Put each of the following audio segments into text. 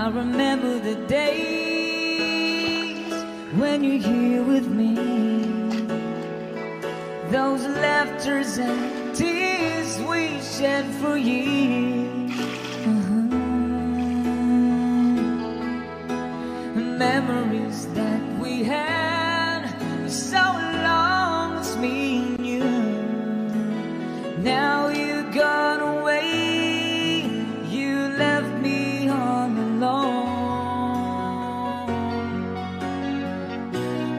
I remember the days when you're here with me, those laughters and tears we shed for years. Memories that we had for so long, it's me and you. Now you're gone away, you left me all alone.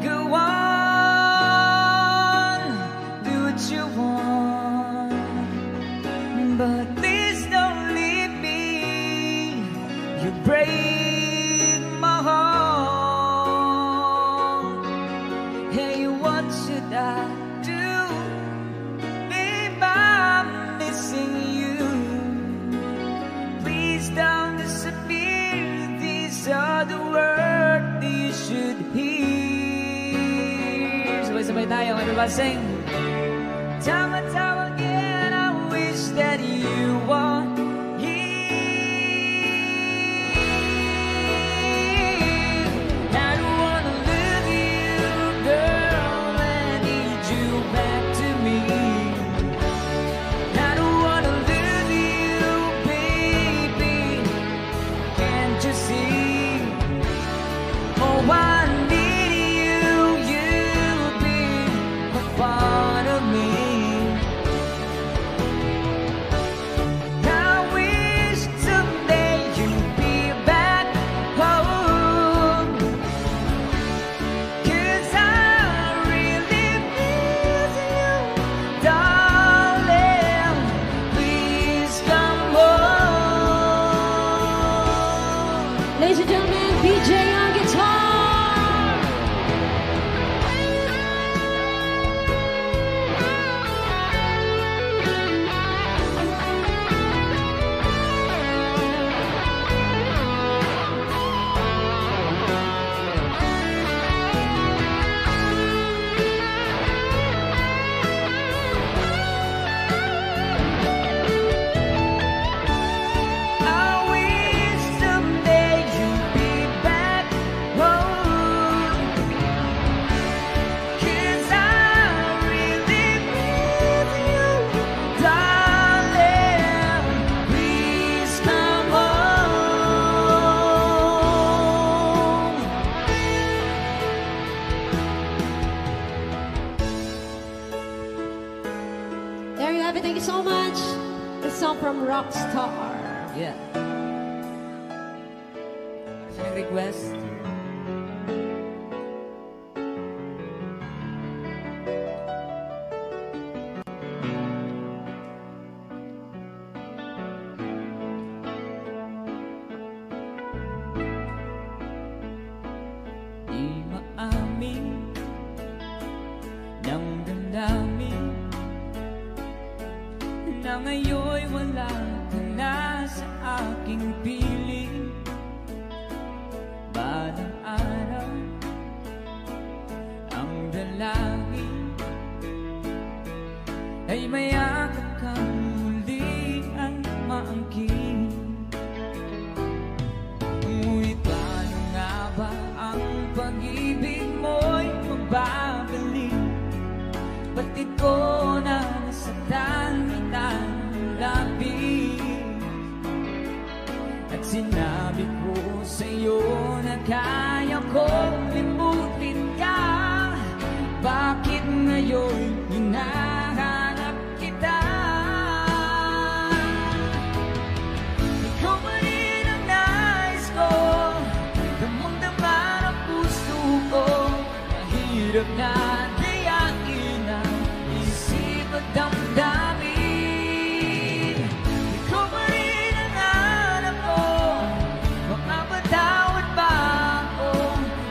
Go on, do what you want, but please don't leave me. You break my heart. Hey, what should I do? Babe, I'm missing you. Please don't disappear. These are the words that you should hear. Sabay-sabay tayo, everybody sing. Time and time again, I wish that you were here. I don't wanna lose you, girl. I need you back to me. I don't wanna lose you, baby. Can't you see? Oh, I need you. You'll be a part of me. I wish someday you'd be back home, 'cause I really miss you, darling. Please come home. Ladies and gentlemen, PJ on guitar. I wish someday you'd be back home, 'cause I really miss you, darling. Please come home. There you have it. Thank you so much. The song from Rockstar. Yeah. Sino request? Di maamin ng damdamin na ngayon'y wala ka na sa aking piling. Balang araw ang dalangin ay mayakap kang muli at maangkin. Ngunit paano nga ba ang pag-ibig mo'y magbabalik? Pati ko na nasaktan kita ng labis, at sinabi ko sa'yo na kaya kong limutin ka. Bakit ngayon hinahanap kita? Ikaw pa rin ang nais ko, damang-dama ng puso ko. Mahirap na dayain ang isip at damdamin. Ikaw pa rin ang hanap ko, makapatawad ba ako?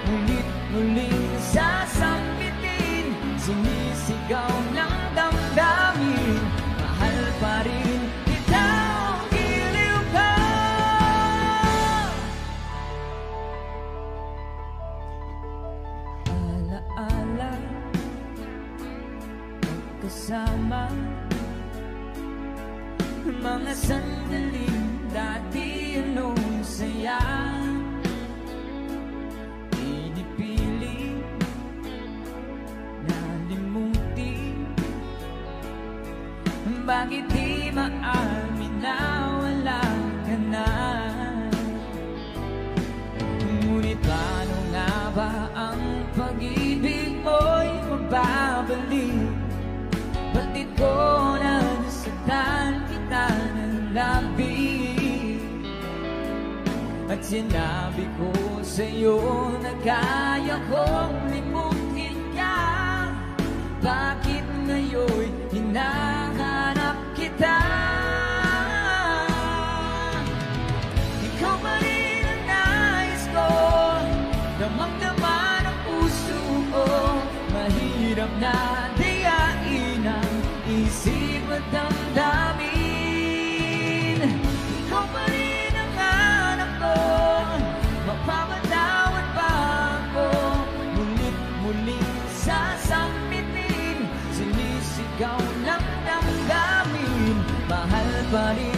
Ngunit muling sasambitin, sinisigaw ng damdamin. Mahal pa rin kita, giliw ka. Alaala Bakit di maamin na wala ka na? Ngunit paano nga ba ang pag-ibig mo'y magbabalik? Batid ko na nasaktan kita ng labis, at sinabi ko sa'yo na kaya kong limutin ka. Bakit ngayon hinahanap kita? Ikaw pa rin ang nais ko, damang-dama ng puso ko. Mahirap na dayain ang isip at damdamin. Ikaw pa rin ang hanap ko, mapapatawad ba ako? Ngunit muling sasampitin, sinisigaw ng damdamin. Mahal pa rin